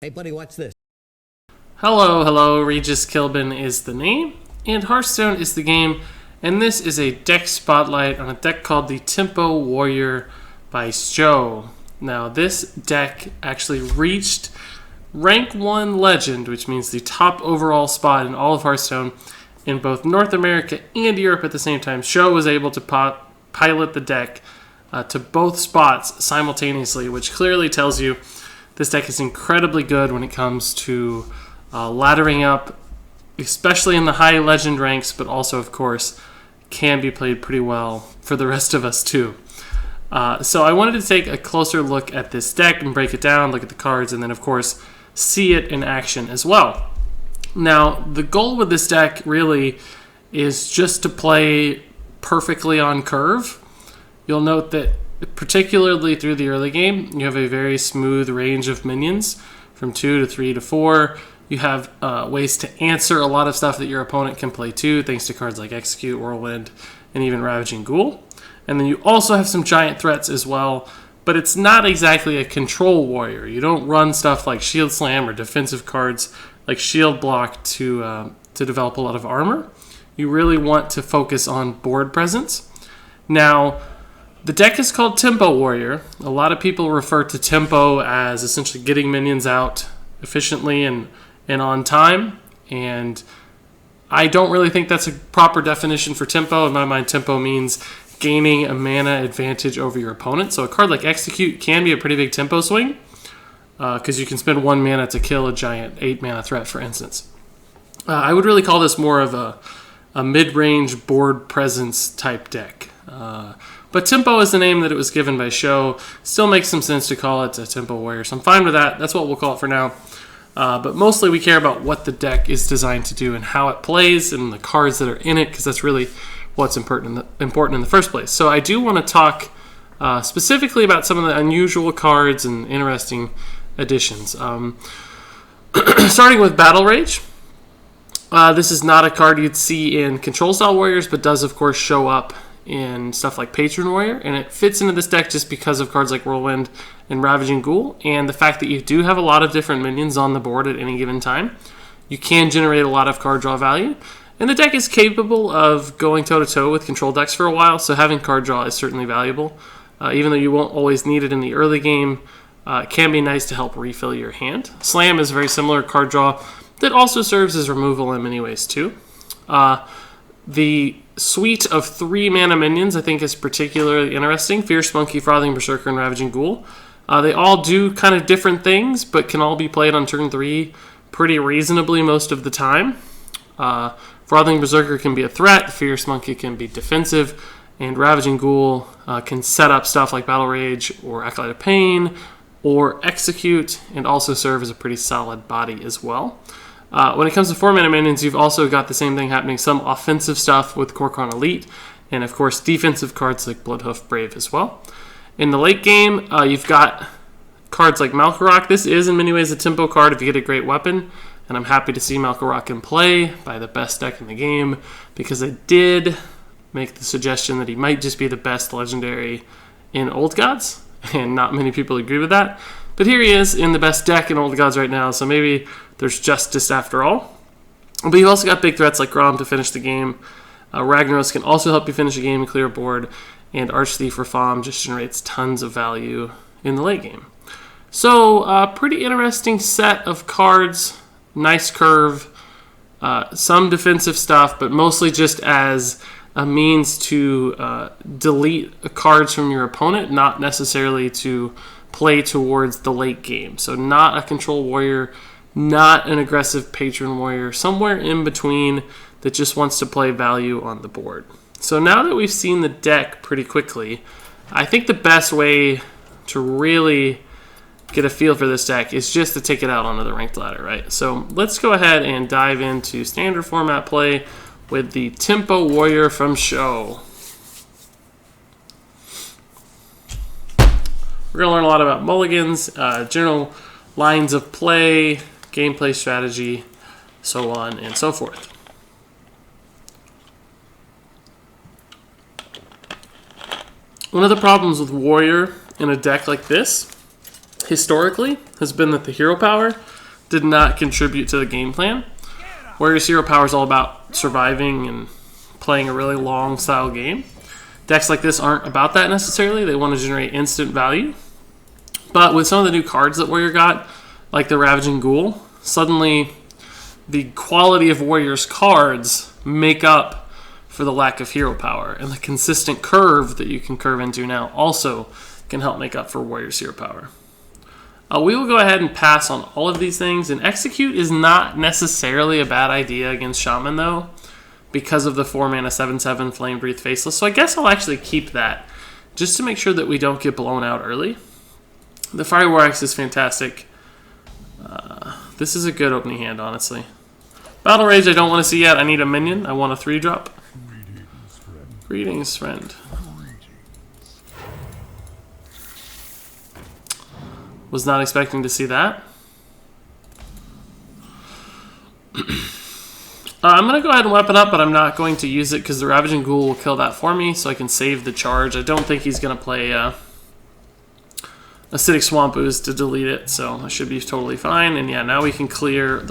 Hey buddy, watch this. Hello, Regis Kilbin is the name, and Hearthstone is the game, and this is a deck spotlight on a deck called the Tempo Warrior by Sjow. Now, this deck actually reached rank 1 legend, which means the top overall spot in all of Hearthstone in both North America and Europe at the same time. Sjow was able to pilot the deck to both spots simultaneously, which clearly tells you this deck is incredibly good when it comes to laddering up, especially in the high legend ranks, but also, of course, can be played pretty well for the rest of us too. So I wanted to take a closer look at this deck and break it down, look at the cards, and then, of course, see it in action as well. Now, the goal with this deck really is just to play perfectly on curve. You'll note that particularly through the early game, you have a very smooth range of minions from 2 to 3 to 4. You have ways to answer a lot of stuff that your opponent can play too, thanks to cards like Execute, Whirlwind, and even Ravaging Ghoul. And then you also have some giant threats as well, but it's not exactly a control warrior. You don't run stuff like Shield Slam or defensive cards like Shield Block to develop a lot of armor. You really want to focus on board presence. Now, the deck is called Tempo Warrior. A lot of people refer to tempo as essentially getting minions out efficiently and on time. And I don't really think that's a proper definition for tempo. In my mind, tempo means gaining a mana advantage over your opponent. So a card like Execute can be a pretty big tempo swing because you can spend 1 mana to kill a giant 8 mana threat, for instance. I would really call this more of a mid-range board presence type deck. But Tempo is the name that it was given by Sjow. Still makes some sense to call it a Tempo Warrior, so I'm fine with that. That's what we'll call it for now. But mostly we care about what the deck is designed to do and how it plays and the cards that are in it, because that's really what's important in the first place. So I do want to talk specifically about some of the unusual cards and interesting additions. Starting with Battle Rage. This is not a card you'd see in Control Style Warriors, but does, of course, show up in stuff like Patron Warrior, and it fits into this deck just because of cards like Whirlwind and Ravaging Ghoul, and the fact that you do have a lot of different minions on the board at any given time. You can generate a lot of card draw value, and the deck is capable of going toe-to-toe with control decks for a while, so having card draw is certainly valuable. Even though you won't always need it in the early game, it can be nice to help refill your hand. Slam is a very similar card draw that also serves as removal in many ways too. The suite of 3 mana minions I think is particularly interesting. Fierce Monkey, Frothing Berserker, and Ravaging Ghoul. They all do kind of different things, but can all be played on turn 3 pretty reasonably most of the time. Frothing Berserker can be a threat, Fierce Monkey can be defensive, and Ravaging Ghoul can set up stuff like Battle Rage or Acolyte of Pain or Execute, and also serve as a pretty solid body as well. When it comes to 4 mana minions, you've also got the same thing happening. Some offensive stuff with Kor'kron Elite, and of course defensive cards like Bloodhoof Brave as well. In the late game, you've got cards like Malkorok. This is in many ways a tempo card if you get a great weapon, and I'm happy to see Malkorok in play by the best deck in the game, because I did make the suggestion that he might just be the best legendary in Old Gods, and not many people agree with that. But here he is in the best deck in Old Gods right now, so maybe there's justice after all. But you've also got big threats like Grom to finish the game. Ragnaros can also help you finish a game and clear a board. And Archthief or Fom just generates tons of value in the late game. So, pretty interesting set of cards. Nice curve. Some defensive stuff, but mostly just as a means to delete cards from your opponent, not necessarily to play towards the late game. So not a control warrior, not an aggressive patron warrior, somewhere in between that just wants to play value on the board. So now that we've seen the deck pretty quickly, I think the best way to really get a feel for this deck is just to take it out onto the ranked ladder, right? So let's go ahead and dive into standard format play with the Tempo Warrior from Sjow. We're going to learn a lot about mulligans, general lines of play, gameplay strategy, so on and so forth. One of the problems with Warrior in a deck like this historically has been that the hero power did not contribute to the game plan. Warrior's hero power is all about surviving and playing a really long style game. Decks like this aren't about that necessarily. They want to generate instant value. But with some of the new cards that Warrior got, like the Ravaging Ghoul, suddenly the quality of Warrior's cards make up for the lack of hero power. And the consistent curve that you can curve into now also can help make up for Warrior's hero power. We will go ahead and pass on all of these things. And Execute is not necessarily a bad idea against Shaman, though, because of the 4-mana 7/7 Flame Breathe Faceless. So I guess I'll actually keep that, just to make sure that we don't get blown out early. The Fiery War Axe is fantastic. This is a good opening hand, honestly. Battle Rage I don't want to see yet. I need a minion. I want a 3-drop. Greetings, friend. Was not expecting to see that. I'm going to go ahead and weapon up, but I'm not going to use it because the Ravaging Ghoul will kill that for me, so I can save the charge. I don't think he's going to play Acidic Swamp Ooze to delete it, so I should be totally fine. And yeah, now we can clear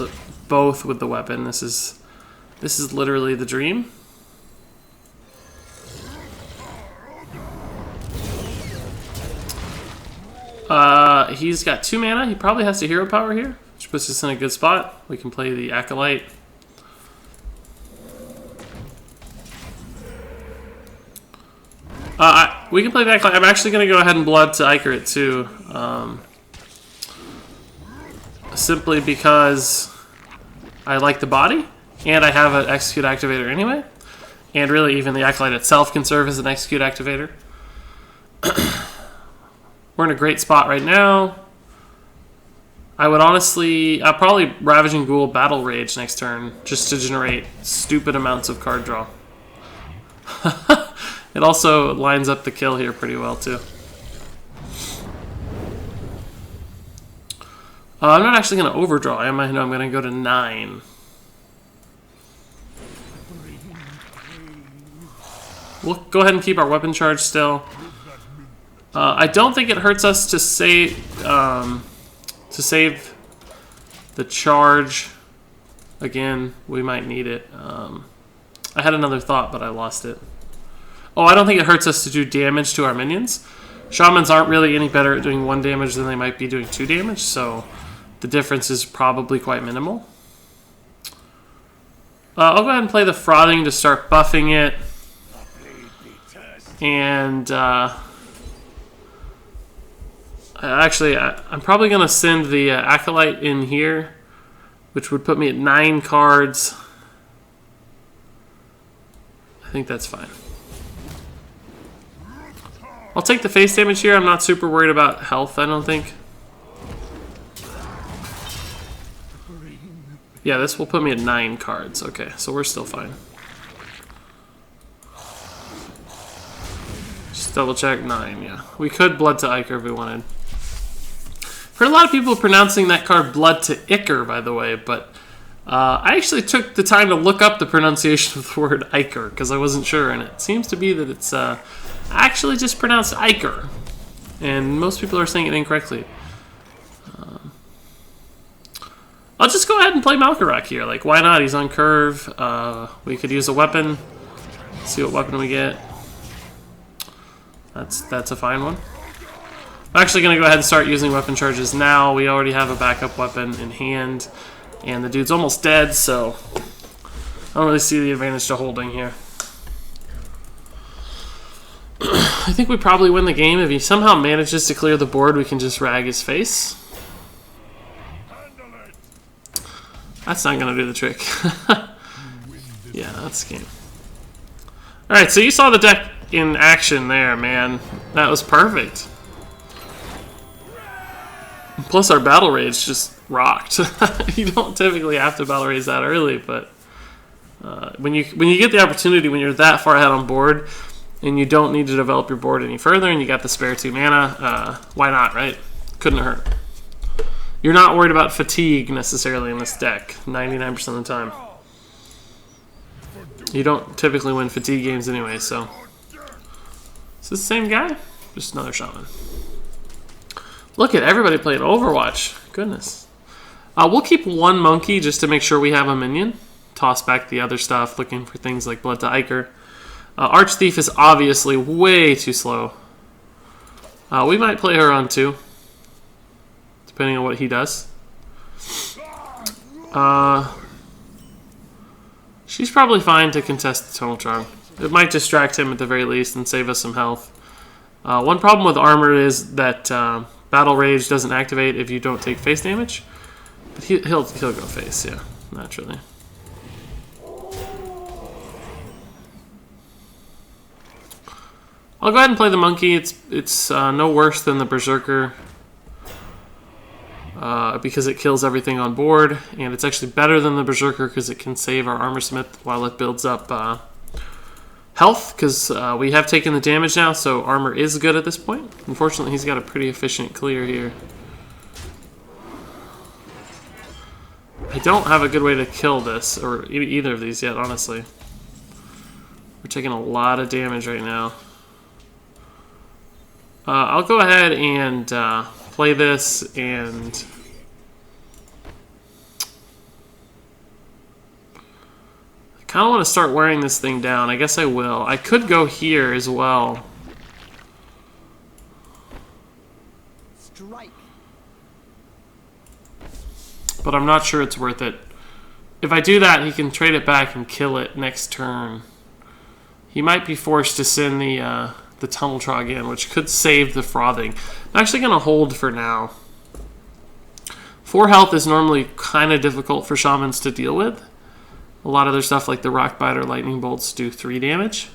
both with the weapon. This is literally the dream. He's got 2 mana. He probably has the hero power here, which puts us in a good spot. We can play the Acolyte. We can play the Acolyte. I'm actually going to go ahead and Blood to Ichor it too. Simply because I like the body, and I have an Execute activator anyway. And really, even the Acolyte itself can serve as an Execute activator. We're in a great spot right now. I would honestly... I'll probably Ravaging Ghoul Battle Rage next turn, just to generate stupid amounts of card draw. It also lines up the kill here pretty well, too. I'm not actually going to overdraw, am I? No, I'm going to go to 9. We'll go ahead and keep our weapon charge still. I don't think it hurts us to save the charge. Again, we might need it. I had another thought, but I lost it. Oh, I don't think it hurts us to do damage to our minions. Shamans aren't really any better at doing 1 damage than they might be doing 2 damage, so the difference is probably quite minimal. I'll go ahead and play the Frothing to start buffing it. And actually, I'm probably going to send the Acolyte in here, which would put me at 9 cards. I think that's fine. I'll take the face damage here. I'm not super worried about health, I don't think. Yeah, this will put me at 9 cards. Okay, so we're still fine. Just double check 9, yeah. We could Blood to Ichor if we wanted. Heard a lot of people pronouncing that card Blood to Ichor, by the way, but I actually took the time to look up the pronunciation of the word Ichor because I wasn't sure, and it seems to be that it's actually just pronounced Ichor, and most people are saying it incorrectly. I'll just go ahead and play Malkarak here. Like, why not? He's on curve. We could use a weapon. See what weapon we get. That's a fine one. I'm actually going to go ahead and start using weapon charges now. We already have a backup weapon in hand, and the dude's almost dead, so I don't really see the advantage to holding here. I think we probably win the game. If he somehow manages to clear the board, we can just rag his face. That's not going to do the trick. Yeah, that's the game. Alright, so you saw the deck in action there, man. That was perfect. Plus our Battle Rage just rocked. You don't typically have to Battle Rage that early, but when you get the opportunity, when you're that far ahead on board, and you don't need to develop your board any further, and you got the spare 2 mana, why not, right? Couldn't hurt. You're not worried about fatigue necessarily in this deck 99% of the time. You don't typically win fatigue games anyway, so. Is this the same guy? Just another shaman. Look at everybody playing Overwatch. Goodness. We'll keep one monkey just to make sure we have a minion. Toss back the other stuff, looking for things like Blood to Ichor. Archthief is obviously way too slow. We might play her on 2, depending on what he does. She's probably fine to contest the Tonal Charm. It might distract him at the very least and save us some health. One problem with armor is that Battle Rage doesn't activate if you don't take face damage. But he'll go face, yeah, naturally. I'll go ahead and play the monkey. It's no worse than the Berserker because it kills everything on board, and it's actually better than the Berserker because it can save our Armor Smith while it builds up health, because we have taken the damage now, so armor is good at this point. Unfortunately, he's got a pretty efficient clear here. I don't have a good way to kill this, or either of these yet, honestly. We're taking a lot of damage right now. I'll go ahead and play this, and I kind of want to start wearing this thing down. I guess I will. I could go here as well. Strike. But I'm not sure it's worth it. If I do that, he can trade it back and kill it next turn. He might be forced to send the Tunnel Trog in, which could save the Frothing. I'm actually going to hold for now. 4 health is normally kind of difficult for shamans to deal with. A lot of their stuff like the Rock Bite or Lightning Bolts do 3 damage.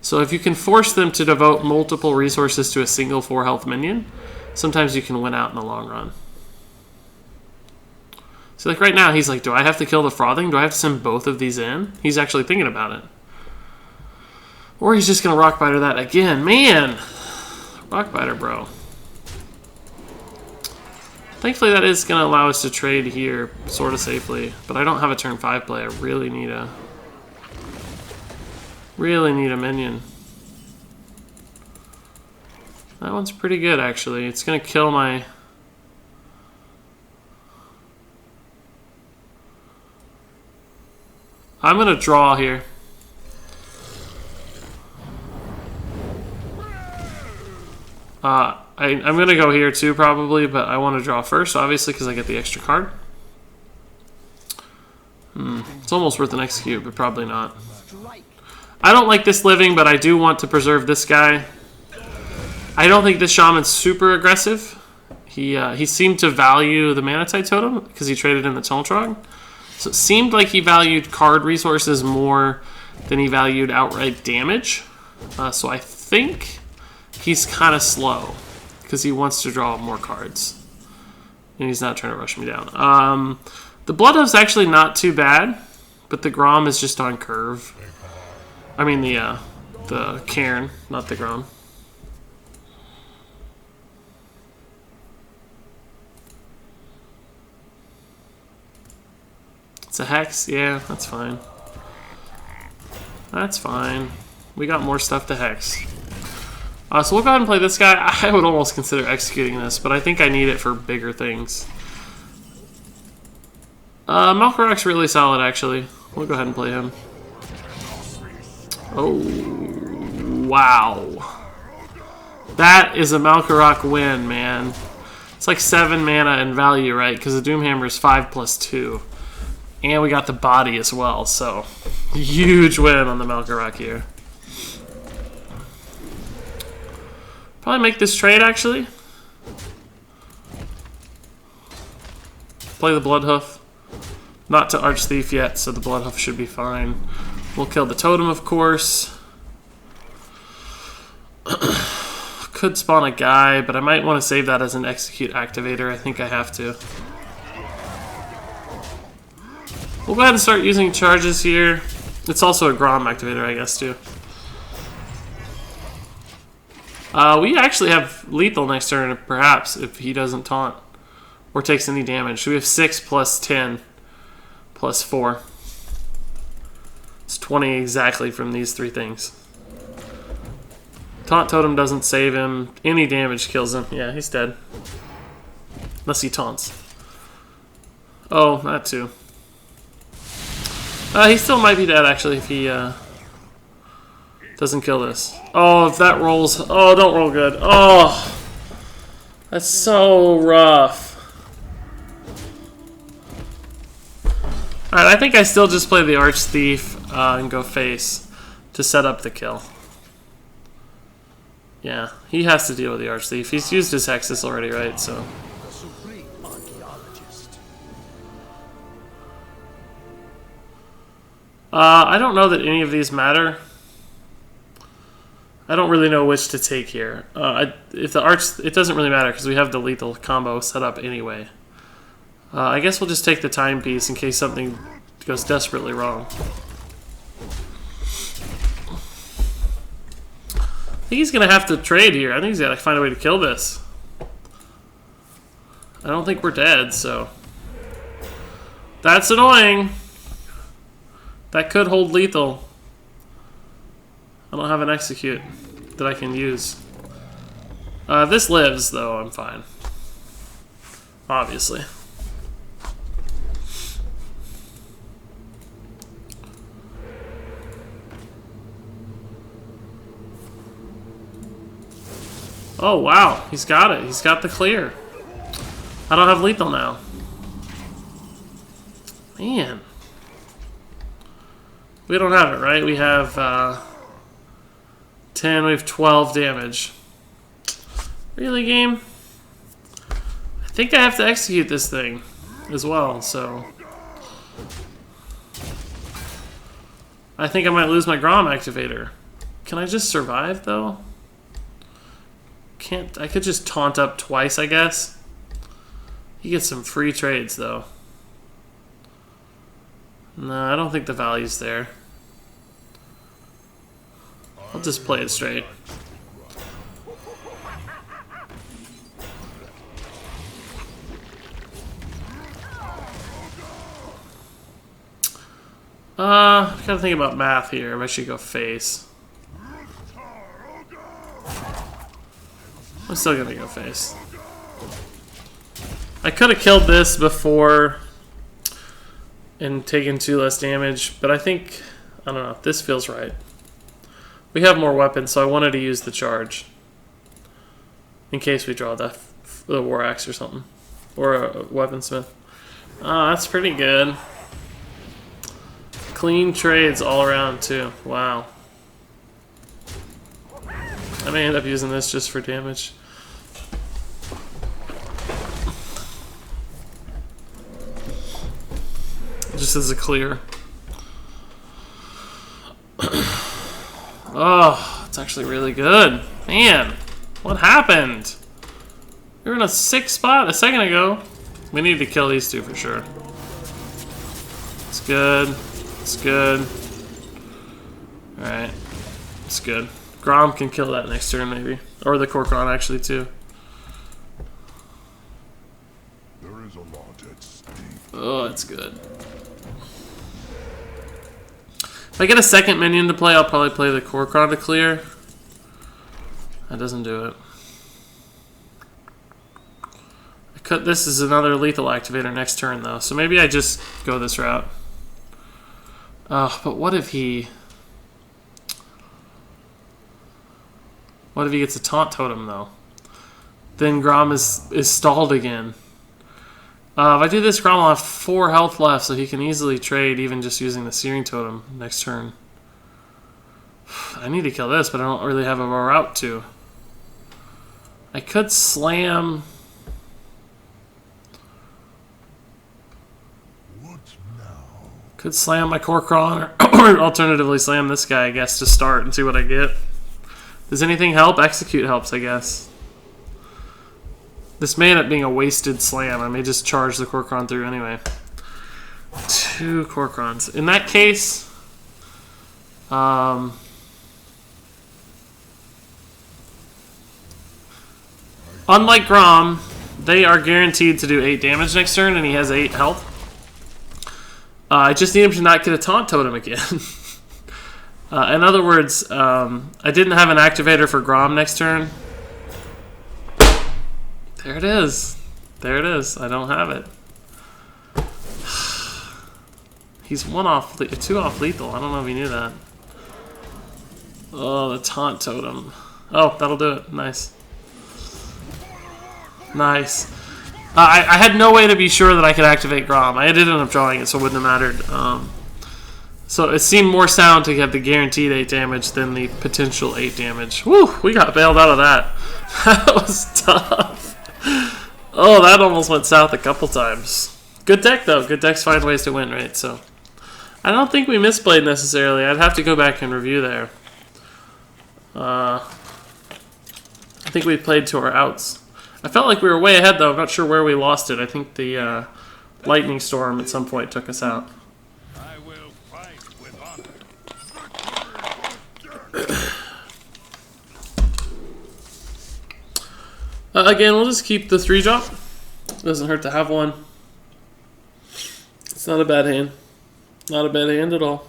So if you can force them to devote multiple resources to a single 4 health minion, sometimes you can win out in the long run. So like right now, he's like, do I have to kill the Frothing? Do I have to send both of these in? He's actually thinking about it. Or he's just going to Rock Biter that again. Man! Rock Biter, bro. Thankfully, that is going to allow us to trade here sort of safely. But I don't have a turn 5 play. I really need a minion. That one's pretty good, actually. It's going to kill my... I'm going to draw here. I'm going to go here too, probably, but I want to draw first, obviously, because I get the extra card. It's almost worth an execute, but probably not. I don't like this living, but I do want to preserve this guy. I don't think this shaman's super aggressive. He seemed to value the Manatite Totem because he traded in the Tunnel Trog. So it seemed like he valued card resources more than he valued outright damage. So I think he's kind of slow because he wants to draw more cards. And he's not trying to rush me down. The Bloodhoof's actually not too bad, but the Grom is just on curve. I mean the Cairn, not the Grom. It's a Hex? Yeah, that's fine. That's fine. We got more stuff to Hex. So we'll go ahead and play this guy. I would almost consider executing this, but I think I need it for bigger things. Malkorok's really solid, actually. We'll go ahead and play him. Oh, wow. That is a Malkorok win, man. It's like 7 mana in value, right? Because the Doomhammer is 5+2. And we got the body as well, so huge win on the Malkorok here. Probably make this trade, actually. Play the Bloodhoof. Not to Archthief yet, so the Bloodhoof should be fine. We'll kill the Totem, of course. Could spawn a guy, but I might want to save that as an execute activator. I think I have to. We'll go ahead and start using charges here. It's also a Grom activator, I guess, too. We actually have lethal next turn, perhaps, if he doesn't taunt or takes any damage. So we have 6 plus 10 plus 4. It's 20 exactly from these 3 things. Taunt Totem doesn't save him. Any damage kills him. Yeah, he's dead. Unless he taunts. Oh, that too. He still might be dead, actually, if he doesn't kill this. Oh, if that rolls... Oh, don't roll good. Oh, that's so rough. Alright, I think I still just play the Arch Thief and go face to set up the kill. Yeah, he has to deal with the Arch Thief. He's used his Hexus already, right? So... I don't know that any of these matter. I don't really know which to take here. If the Arch... It doesn't really matter because we have the lethal combo set up anyway. I guess we'll just take the timepiece in case something goes desperately wrong. I think he's going to have to trade here. I think he's got to find a way to kill this. I don't think we're dead, so... That's annoying! That could hold lethal. I don't have an execute that I can use. This lives, though. I'm fine. Obviously. Oh, wow. He's got it. He's got the clear. I don't have lethal now. Man. We don't have it, right? We have 10, we have 12 damage. Really, game? I think I have to execute this thing as well, so... I think I might lose my Grom activator. Can I just survive, though? Can't... I could just taunt up twice, I guess. You get some free trades, though. No, I don't think the value's there. I'll just play it straight. Gotta think about math here. I should go face. I'm still gonna go face. I could have killed this before and taken 2 less damage, but I think, I don't know, this feels right. We have more weapons, so I wanted to use the charge. In case we draw the War Axe or something. Or a Weaponsmith. Oh, that's pretty good. Clean trades all around, too. Wow. I may end up using this just for damage. Just as a clear. Oh, it's actually really good. Man, what happened? We were in a 6th spot a second ago. We need to kill these two for sure. It's good. It's good. Alright. It's good. Grom can kill that next turn, maybe. Or the Korkron, actually, too. There is a lot at stake. Oh, that's good. If I get a second minion to play, I'll probably play the Korkron to clear. That doesn't do it. This is another lethal activator next turn, though. So maybe I just go this route. But what if he... What if he gets a taunt totem, though? Then Grom is stalled again. If I do this, Grom will have 4 health left, so he can easily trade even just using the Searing Totem next turn. I need to kill this, but I don't really have a route to. I could slam... Could slam my Korkron, or alternatively slam this guy, I guess, to start and see what I get. Does anything help? Execute helps, I guess. This may end up being a wasted slam. I may just charge the Korkron through anyway. 2 Korkrons. In that case, unlike Grom, they are guaranteed to do 8 damage next turn, and he has 8 health. I just need him to not get a taunt totem again. In other words, I didn't have an activator for Grom next turn. There it is. There it is. I don't have it. He's 2 off lethal. I don't know if he knew that. Oh, the taunt totem. Oh, that'll do it. Nice. Nice. I had no way to be sure that I could activate Grom. I did end up drawing it, so it wouldn't have mattered. So it seemed more sound to get the guaranteed 8 damage than the potential 8 damage. Woo! We got bailed out of that. That was tough. Oh, that almost went south a couple times. Good deck, though. Good decks find ways to win, right? So I don't think we misplayed necessarily. I'd have to go back and review there. I think we played to our outs. I felt like we were way ahead, though. I'm not sure where we lost it. I think the lightning storm at some point took us out. I will fight with honor. Again, we'll just keep the 3-drop. Doesn't hurt to have one. It's not a bad hand. Not a bad hand at all.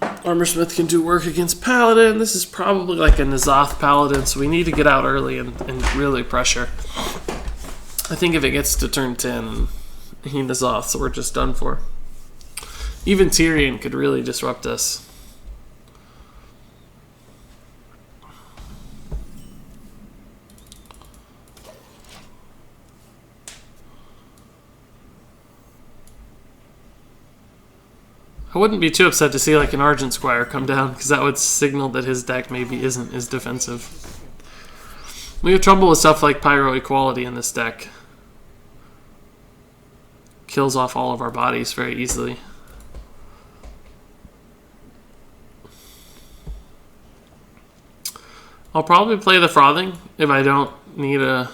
Armorsmith can do work against Paladin. This is probably like a N'Zoth Paladin, so we need to get out early and really pressure. I think if it gets to turn 10, he N'Zoth, so we're just done for. Even Tyrion could really disrupt us. I wouldn't be too upset to see like an Argent Squire come down, because that would signal that his deck maybe isn't as defensive. We have trouble with stuff like Pyro Equality in this deck. Kills off all of our bodies very easily. I'll probably play the Frothing if I don't need a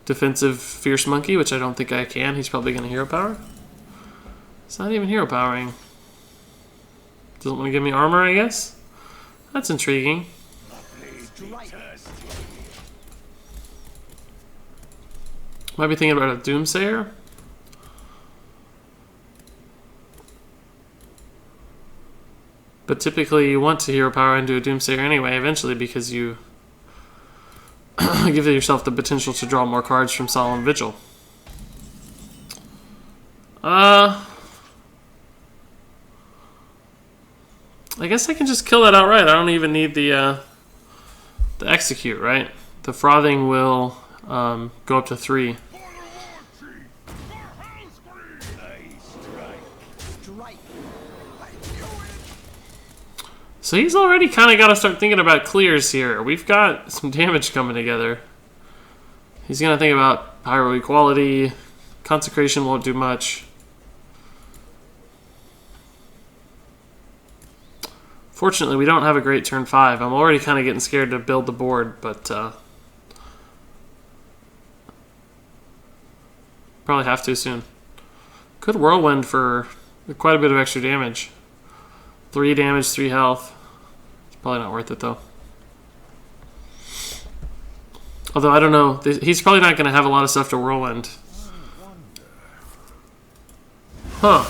defensive Fierce Monkey, which I don't think I can. He's probably going to Hero Power. It's not even hero powering. Doesn't want to give me armor, I guess? That's intriguing. Might be thinking about a Doomsayer. But typically you want to hero power into a Doomsayer anyway, eventually, because you give yourself the potential to draw more cards from Solemn Vigil. I guess I can just kill that outright. I don't even need the execute, right? The Frothing will go up to 3. So he's already kind of got to start thinking about clears here. We've got some damage coming together. He's going to think about Pyro Equality. Consecration won't do much. Fortunately, we don't have a great turn 5. I'm already kind of getting scared to build the board, but probably have to soon. Could Whirlwind for quite a bit of extra damage. 3 damage, 3 health. It's probably not worth it, though. Although, I don't know. He's probably not going to have a lot of stuff to Whirlwind. Huh.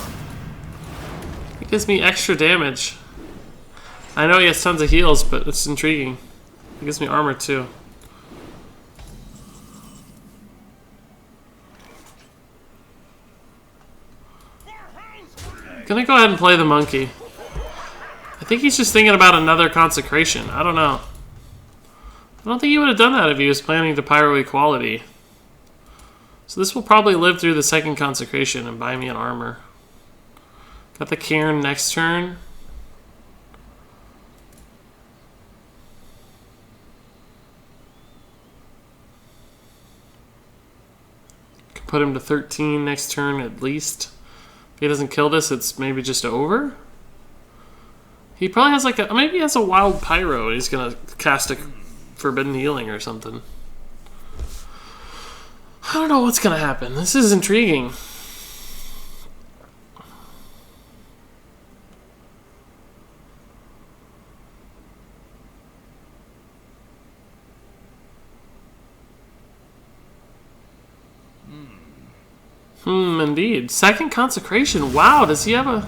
It gives me extra damage. I know he has tons of heals, but it's intriguing. It gives me armor, too. I'm gonna go ahead and play the monkey. I think he's just thinking about another consecration. I don't know. I don't think he would have done that if he was planning to Pyro Equality. So this will probably live through the second consecration and buy me an armor. Got the Cairn next turn. Can put him to 13 next turn at least. If he doesn't kill this, it's maybe just over. He probably has like a, maybe he has a wild pyro and he's gonna cast a forbidden healing or something. I don't know what's gonna happen. This is intriguing. Indeed. Second consecration. Wow, does he have a...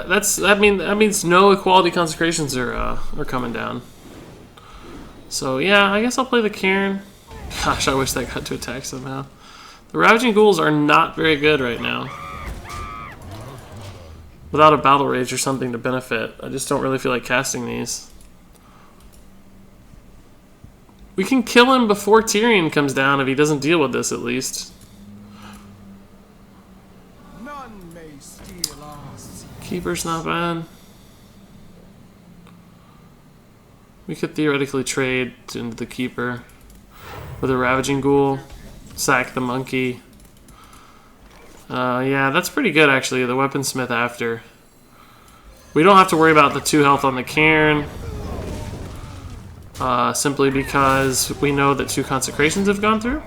that means no equality consecrations are coming down. So yeah, I guess I'll play the Cairn. Gosh, I wish that got to attack somehow. The Ravaging Ghouls are not very good right now. Without a Battle Rage or something to benefit, I just don't really feel like casting these. We can kill him before Tyrion comes down if he doesn't deal with this, at least. None may steal us. Keeper's not bad. We could theoretically trade into the Keeper with a Ravaging Ghoul, sack the Monkey. Yeah, that's pretty good actually, the Weaponsmith after. We don't have to worry about the 2 health on the Cairn. Simply because we know that 2 consecrations have gone through.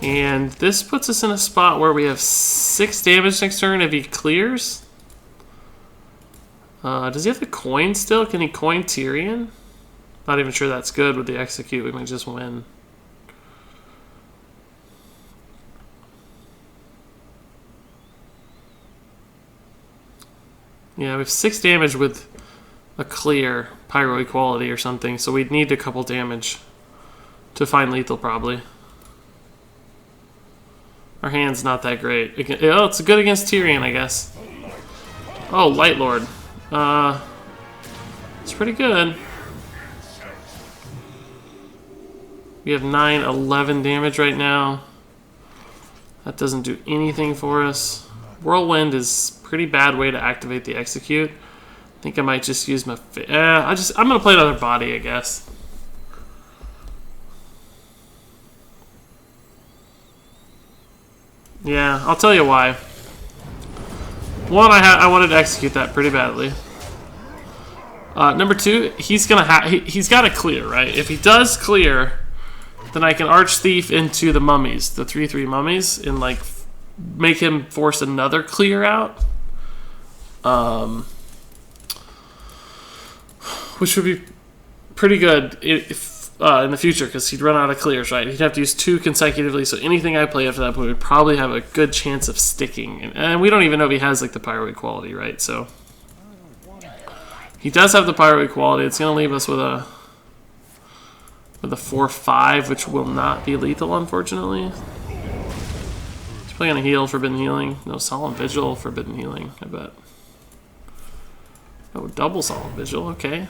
And this puts us in a spot where we have 6 damage next turn if he clears. Does he have the coin still? Can he coin Tyrion? Not even sure that's good with the execute. We might just win. Yeah, we have 6 damage with a clear pyro equality or something, so we'd need a couple damage to find lethal probably. Our hand's not that great. Oh, it's good against Tyrion, I guess. Oh, Light Lord. It's pretty good. We have 9, 11 damage right now. That doesn't do anything for us. Whirlwind is a pretty bad way to activate the execute. I think I might just use my... I'm gonna play another body, I guess. Yeah, I'll tell you why. One, I wanted to execute that pretty badly. Number 2, he's got to clear, right? If he does clear, then I can Arch Thief into the mummies, the 3/3 mummies, and like make him force another clear out. Which would be pretty good if in the future, because he'd run out of clears, right? He'd have to use 2 consecutively, so anything I play after that point would probably have a good chance of sticking. And we don't even know if he has like the pyro equality, right? So he does have the pyro equality. It's going to leave us with a 4/5, which will not be lethal, unfortunately. He's probably going to heal Forbidden Healing. No, Solemn Vigil, Forbidden Healing, I bet. Oh, double Solemn Vigil, okay.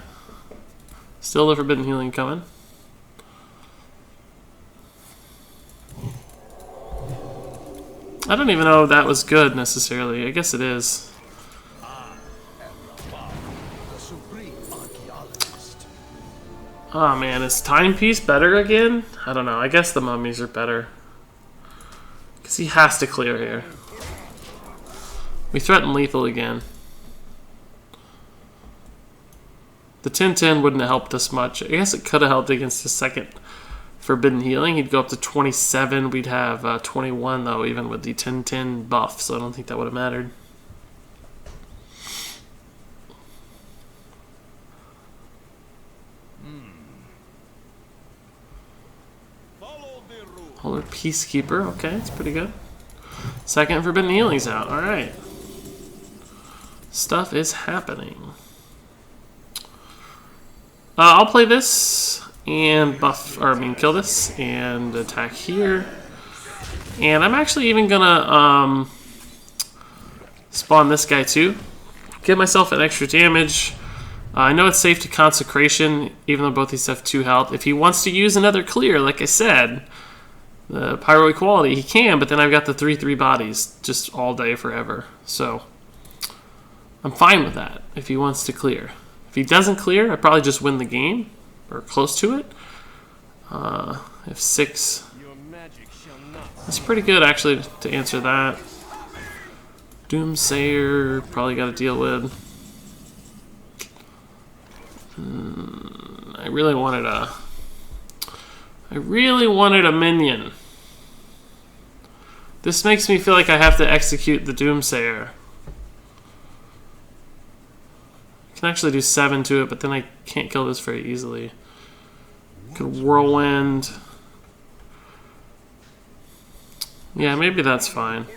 Still the Forbidden Healing coming. I don't even know if that was good, necessarily. I guess it is. Oh man, is Timepiece better again? I don't know. I guess the mummies are better. Because he has to clear here. We threaten lethal again. The 10-10 wouldn't have helped us much. I guess it could have helped against the second Forbidden Healing. He'd go up to 27. We'd have 21, though, even with the 10-10 buff. So I don't think that would have mattered. Polar Peacekeeper. Okay, that's pretty good. Second Forbidden Healing's out. Alright. Stuff is happening. I'll play this and kill this and attack here. And I'm actually even gonna spawn this guy too. Give myself an extra damage. I know it's safe to Consecration, even though both these have 2 health. If he wants to use another clear, like I said, the Pyro Equality, he can, but then I've got the 3/3 bodies just all day forever. So I'm fine with that if he wants to clear. If he doesn't clear, I probably just win the game, or close to it. If 6... That's pretty good, actually, to answer that. Doomsayer, probably got to deal with. I really wanted a minion. This makes me feel like I have to execute the Doomsayer. I can actually do 7 to it, but then I can't kill this very easily. Could Whirlwind. Yeah, maybe that's fine.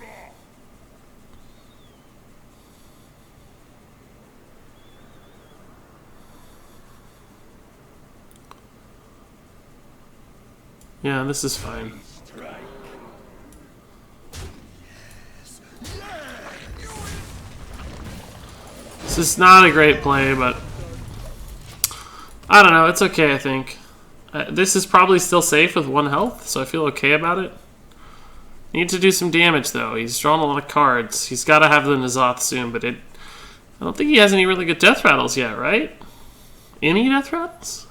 Yeah, this is fine. This is not a great play, but I don't know. It's okay, I think. This is probably still safe with 1 health, so I feel okay about it. Need to do some damage, though. He's drawn a lot of cards. He's got to have the N'Zoth soon, but I don't think he has any really good death rattles yet, right? Any death rattles?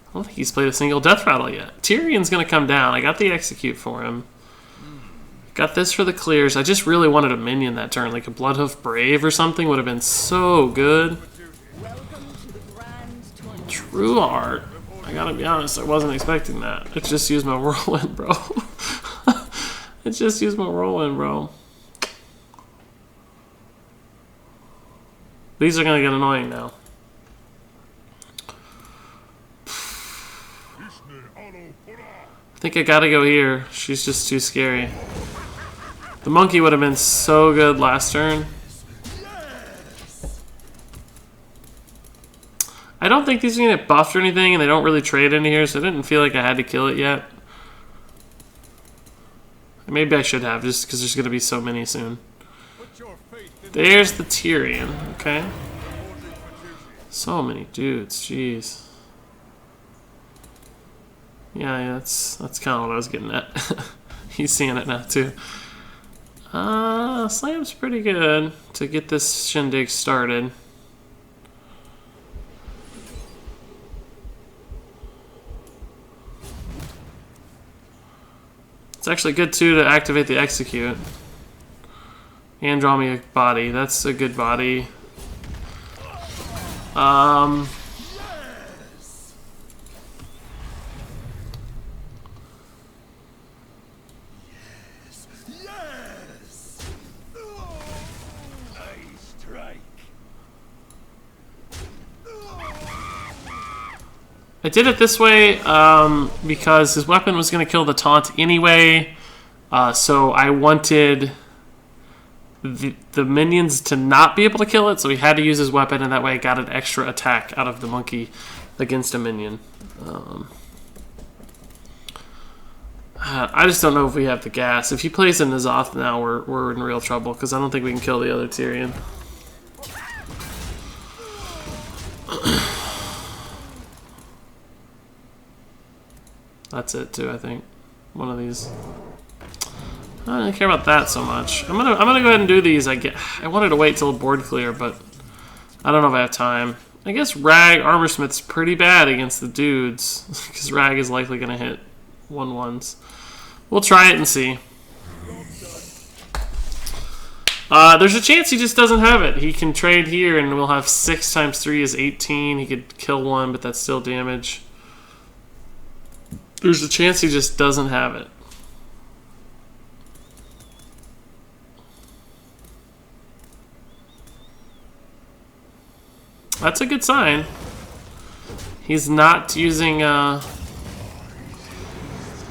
I don't think he's played a single death rattle yet. Tyrion's going to come down. I got the execute for him. Got this for the clears. I just really wanted a minion that turn, like a Bloodhoof Brave or something would have been so good. True Art. I gotta be honest, I wasn't expecting that. It's just used my whirlwind, bro. It's just used my whirlwind, bro. These are gonna get annoying now. I think I gotta go here. She's just too scary. The monkey would have been so good last turn. I don't think these are going to get buffed or anything, and they don't really trade into here, so I didn't feel like I had to kill it yet. Maybe I should have, just because there's going to be so many soon. There's the Tyrion, okay. So many dudes, jeez. Yeah, that's kind of what I was getting at. He's seeing it now, too. Slam's pretty good to get this shindig started. It's actually good, too, to activate the execute. And draw me a body. That's a good body. I did it this way because his weapon was going to kill the taunt anyway, so I wanted the minions to not be able to kill it, so he had to use his weapon, and that way I got an extra attack out of the monkey against a minion. I just don't know if we have the gas. If he plays a N'Zoth now, we're in real trouble, because I don't think we can kill the other Tyrion. That's it too, I think. One of these. I don't care about that so much. I'm gonna go ahead and do these. I wanted to wait till board clear, but I don't know if I have time. I guess Rag Armorsmith's pretty bad against the dudes, because Rag is likely gonna hit 1/1s. We'll try it and see. There's a chance he just doesn't have it. He can trade here, and we'll have 6 times 3 is 18. He could kill one, but that's still damage. There's a chance he just doesn't have it. That's a good sign. He's not using... Oh,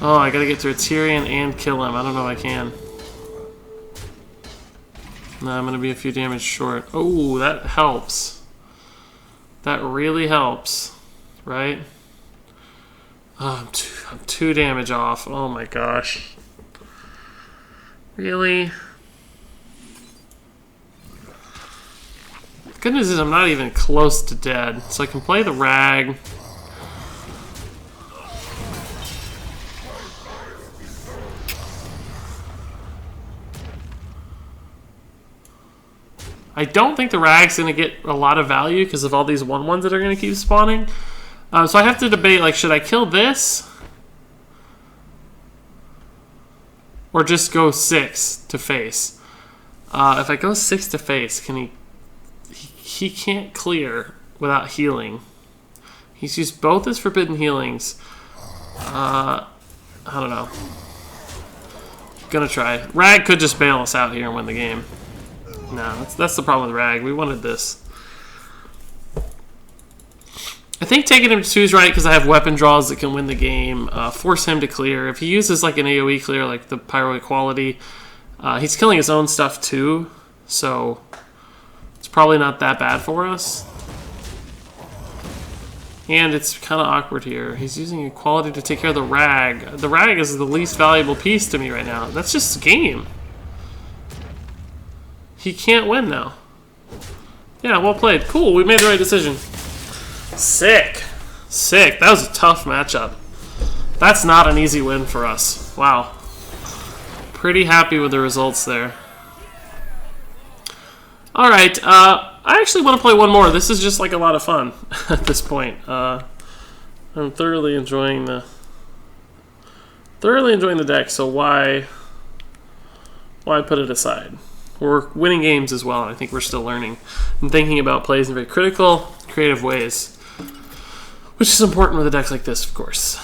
I gotta get through a Tyrion and kill him. I don't know if I can. No, I'm gonna be a few damage short. Oh, that helps. That really helps. Right? Oh, I'm 2 damage off. Oh my gosh. Really? The good news is I'm not even close to dead. So I can play the Rag. I don't think the Rag's going to get a lot of value because of all these 1/1s that are going to keep spawning. So I have to debate, like, should I kill this? Or just go 6 to face? If I go 6 to face, can he can't clear without healing. He's used both his forbidden healings. I don't know. Gonna try. Rag could just bail us out here and win the game. No, that's the problem with Rag. We wanted this. I think taking him to 2 is right because I have weapon draws that can win the game. Force him to clear. If he uses like an AoE clear, like the Pyro Equality, he's killing his own stuff too. So it's probably not that bad for us. And it's kind of awkward here. He's using equality to take care of the rag. The rag is the least valuable piece to me right now. That's just a game. He can't win now. Yeah, well played. Cool, we made the right decision. Sick. Sick. That was a tough matchup. That's not an easy win for us. Wow. Pretty happy with the results there. Alright, I actually want to play one more. This is just like a lot of fun at this point. I'm thoroughly enjoying the deck, so why put it aside? We're winning games as well, and I think we're still learning and thinking about plays in very critical, creative ways, which is important with a deck like this, of course.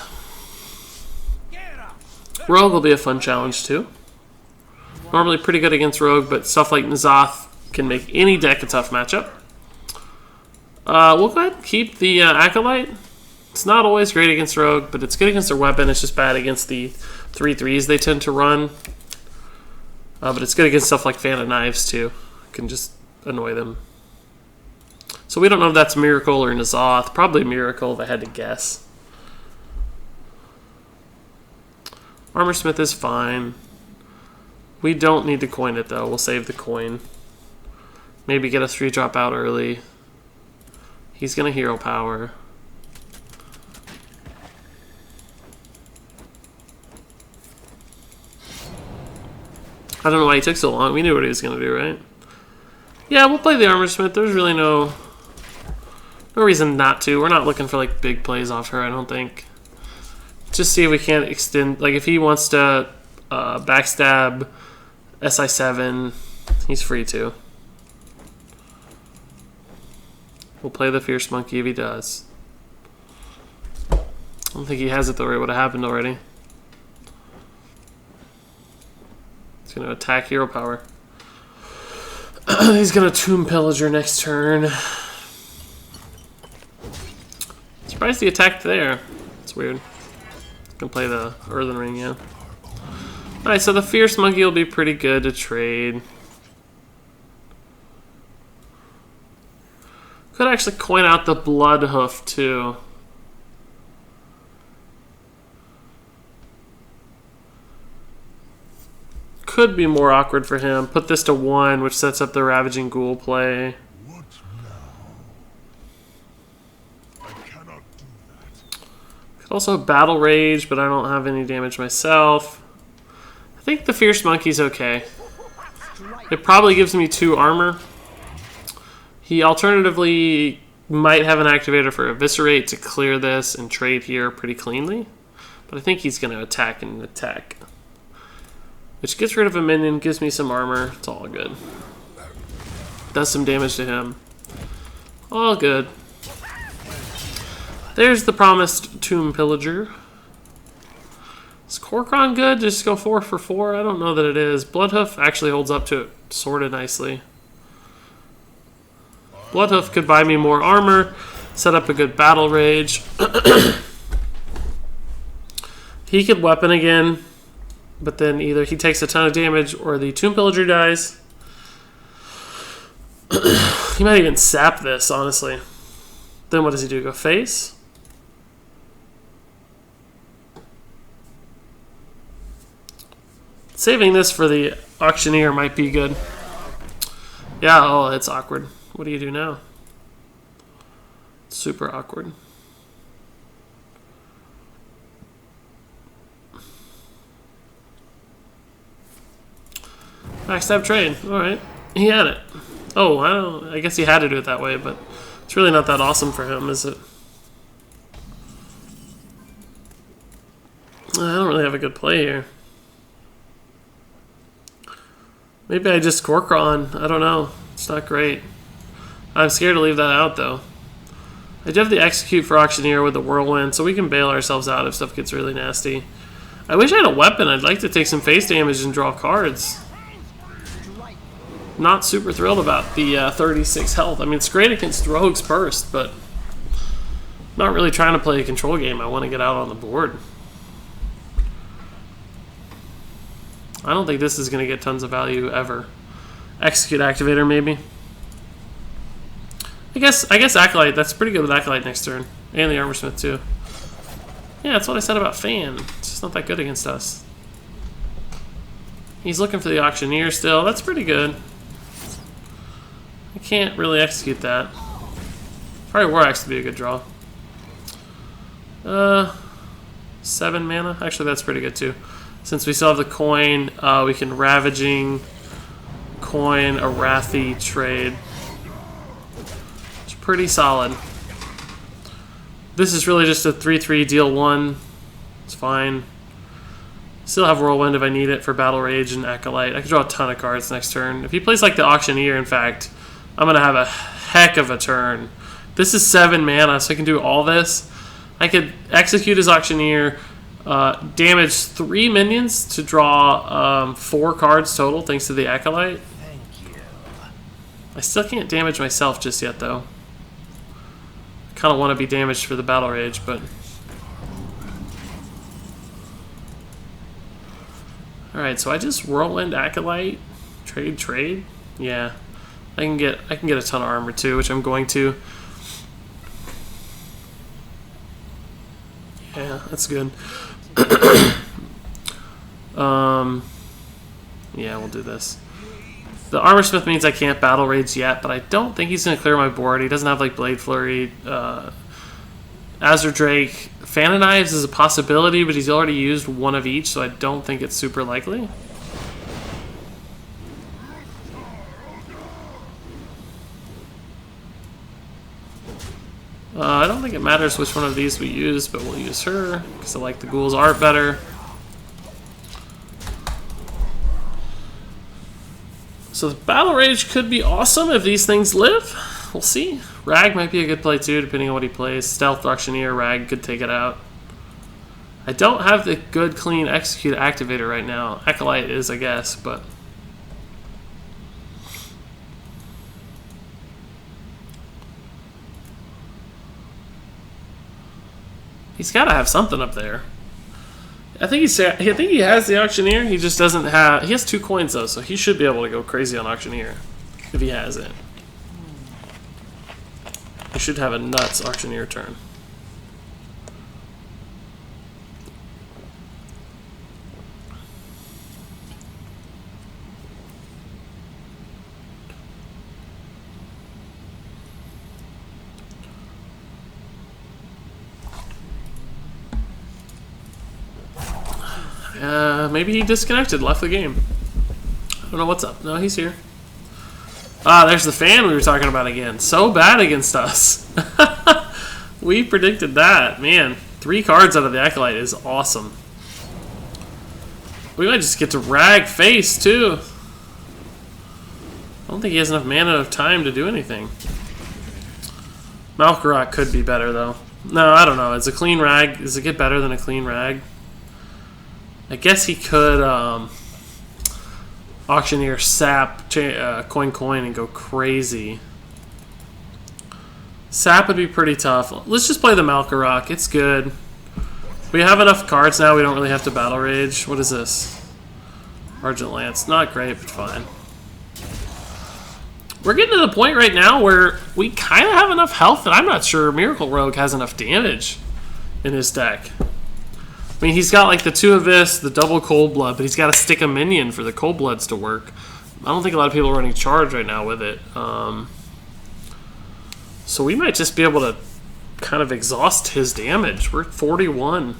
Rogue will be a fun challenge too. Normally pretty good against Rogue, but stuff like N'Zoth can make any deck a tough matchup. We'll go ahead and keep the Acolyte. It's not always great against Rogue, but it's good against their weapon. It's just bad against the 3/3s they tend to run. But it's good against stuff like Fan of Knives too. It can just annoy them. So we don't know if that's Miracle or N'Zoth. Probably Miracle if I had to guess. Armor Smith is fine. We don't need to coin it though. We'll save the coin. Maybe get a 3-drop out early. He's going to hero power. I don't know why he took so long. We knew what he was going to do, right? Yeah, we'll play the Armor Smith. There's really no reason not to. We're not looking for like big plays off her, I don't think. Just see if we can't extend. Like if he wants to backstab SI7, he's free to. We'll play the Fierce Monkey if he does. I don't think he has it though, or it would have happened already. He's going to attack hero power. He's going to Tomb Pillager next turn. Surprised he attacked there. It's weird. Can play the Earthen Ring, yeah. Alright, so the Fierce Monkey will be pretty good to trade. Could actually coin out the Blood Hoof too. Could be more awkward for him. Put this to 1, which sets up the Ravaging Ghoul play. What now? I cannot do that. Could also Battle Rage, but I don't have any damage myself. I think the Fierce Monkey's okay. It probably gives me 2 armor. He alternatively might have an activator for Eviscerate to clear this and trade here pretty cleanly. But I think he's going to attack and attack. Which gets rid of a minion, gives me some armor. It's all good. Does some damage to him. All good. There's the promised Tomb Pillager. Is Korkron good? Just go 4 for 4? I don't know that it is. Bloodhoof actually holds up to it sort of nicely. Bloodhoof could buy me more armor, set up a good Battle Rage. He could weapon again, but then either he takes a ton of damage or the Tomb Pillager dies. He might even sap this, honestly. Then what does he do? Go face? Saving this for the Auctioneer might be good. Yeah, oh, it's awkward. What do you do now? Super awkward. Backstab trade. Alright. He had it. Oh, I guess he had to do it that way, but it's really not that awesome for him, is it? I don't really have a good play here. Maybe I just Korkron. I don't know. It's not great. I'm scared to leave that out, though. I do have the Execute for Auctioneer with the Whirlwind, so we can bail ourselves out if stuff gets really nasty. I wish I had a weapon. I'd like to take some face damage and draw cards. Not super thrilled about the 36 health. I mean, it's great against Rogue's Burst, but not really trying to play a control game. I want to get out on the board. I don't think this is going to get tons of value ever. Execute Activator, maybe. I guess Acolyte. That's pretty good with Acolyte next turn. And the armor smith too. Yeah, that's what I said about Fan. It's just not that good against us. He's looking for the auctioneer still. That's pretty good. I can't really execute that. Probably War Axe would be a good draw. 7 mana. Actually, that's pretty good too. Since we still have the coin, we can Ravaging, coin, Arathi trade. It's pretty solid. This is really just a 3/3 deal 1. It's fine. Still have Whirlwind if I need it for Battle Rage and Acolyte. I can draw a ton of cards next turn. If he plays like the Auctioneer, in fact, I'm going to have a heck of a turn. This is 7 mana, so I can do all this. I could execute his Auctioneer, damage 3 minions to draw 4 cards total, thanks to the Acolyte. Thank you. I still can't damage myself just yet, though. I kind of want to be damaged for the Battle Rage, but... Alright, so I just Whirlwind Acolyte, trade. Yeah, I can get a ton of armor too, which I'm going to. Yeah, that's good. Yeah, we'll do this. The armor smith means I can't Battle Rage yet, but I don't think he's gonna clear my board. He doesn't have like Blade Flurry. Azure Drake. Fan Knives is a possibility, but he's already used one of each, so I don't think it's super likely. I don't think it matters which one of these we use, but we'll use her, because I like the Ghoul's art better. So the Battle Rage could be awesome if these things live. We'll see. Rag might be a good play too, depending on what he plays. Stealth, Auctioneer, Rag could take it out. I don't have the good, clean Execute Activator right now. Acolyte is, I guess, but... He's got to have something up there. I think he has the Auctioneer. He just doesn't have... He has 2 coins, though, so he should be able to go crazy on Auctioneer if he has it. He should have a nuts Auctioneer turn. Maybe he disconnected, left the game. I don't know what's up. No, he's here. Ah, there's the Fan we were talking about again. So bad against us. We predicted that. Man, 3 cards out of the Acolyte is awesome. We might just get to Rag Face, too. I don't think he has enough mana or time to do anything. Malkarok could be better, though. No, I don't know. Is a clean Rag... Does it get better than a clean Rag? I guess he could Auctioneer, Sap, coin, and go crazy. Sap would be pretty tough. Let's just play the Malkarok. It's good. We have enough cards now. We don't really have to Battle Rage. What is this? Argent Lance. Not great, but fine. We're getting to the point right now where we kind of have enough health that I'm not sure Miracle Rogue has enough damage in his deck. I mean, he's got like the 2 of this, the double Cold Blood, but he's got to stick a minion for the Cold Bloods to work. I don't think a lot of people are running Charge right now with it. So we might just be able to kind of exhaust his damage. We're at 41.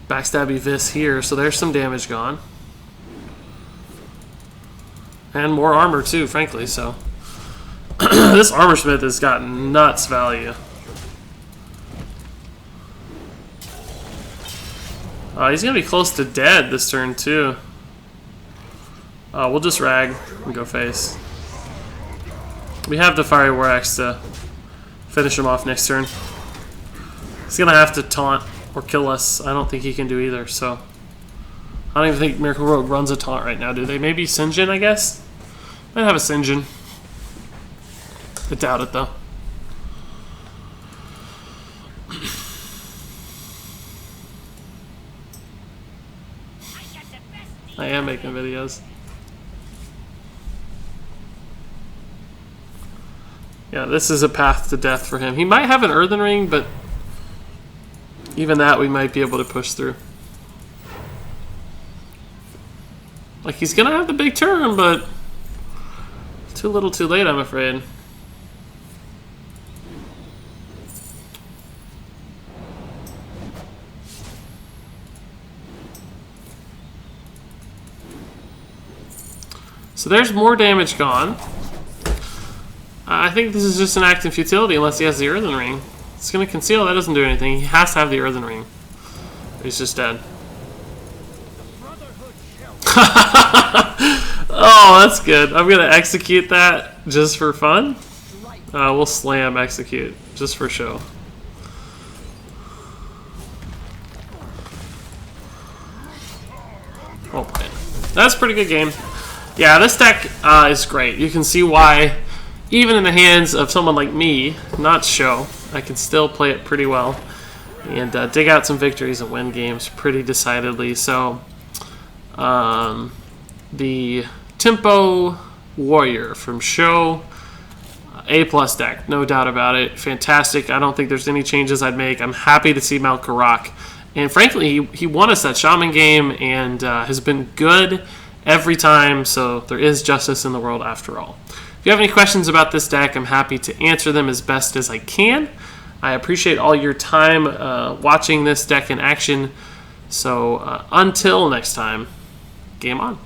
Backstabby Vis here, so there's some damage gone. And more armor too, frankly, so. This Armor Smith has got nuts value. He's going to be close to dead this turn, too. We'll just Rag and go face. We have the Fiery War Axe to finish him off next turn. He's going to have to taunt or kill us. I don't think he can do either, so... I don't even think Miracle Rogue runs a taunt right now, do they? Maybe Sinjin, I guess? Might have a Sinjin. I doubt it, though. I am making videos. Yeah, this is a path to death for him. He might have an Earthen Ring, but even that we might be able to push through. Like, he's going to have the big turn, but too little too late, I'm afraid. So there's more damage gone. I think this is just an act in futility unless he has the Earthen Ring. It's going to conceal. That doesn't do anything. He has to have the Earthen Ring. He's just dead. Oh, that's good. I'm going to execute that just for fun. We'll slam execute just for show. Oh, boy. That's a pretty good game. Yeah, this deck is great. You can see why, even in the hands of someone like me, not Sjow, I can still play it pretty well and dig out some victories and win games pretty decidedly. So, the Tempo Warrior from Sjow, A+ deck, no doubt about it. Fantastic. I don't think there's any changes I'd make. I'm happy to see Malkarak. And frankly, he won us that shaman game and has been good every time, so there is justice in the world after all. If you have any questions about this deck, I'm happy to answer them as best as I can. I appreciate all your time watching this deck in action. So until next time, game on.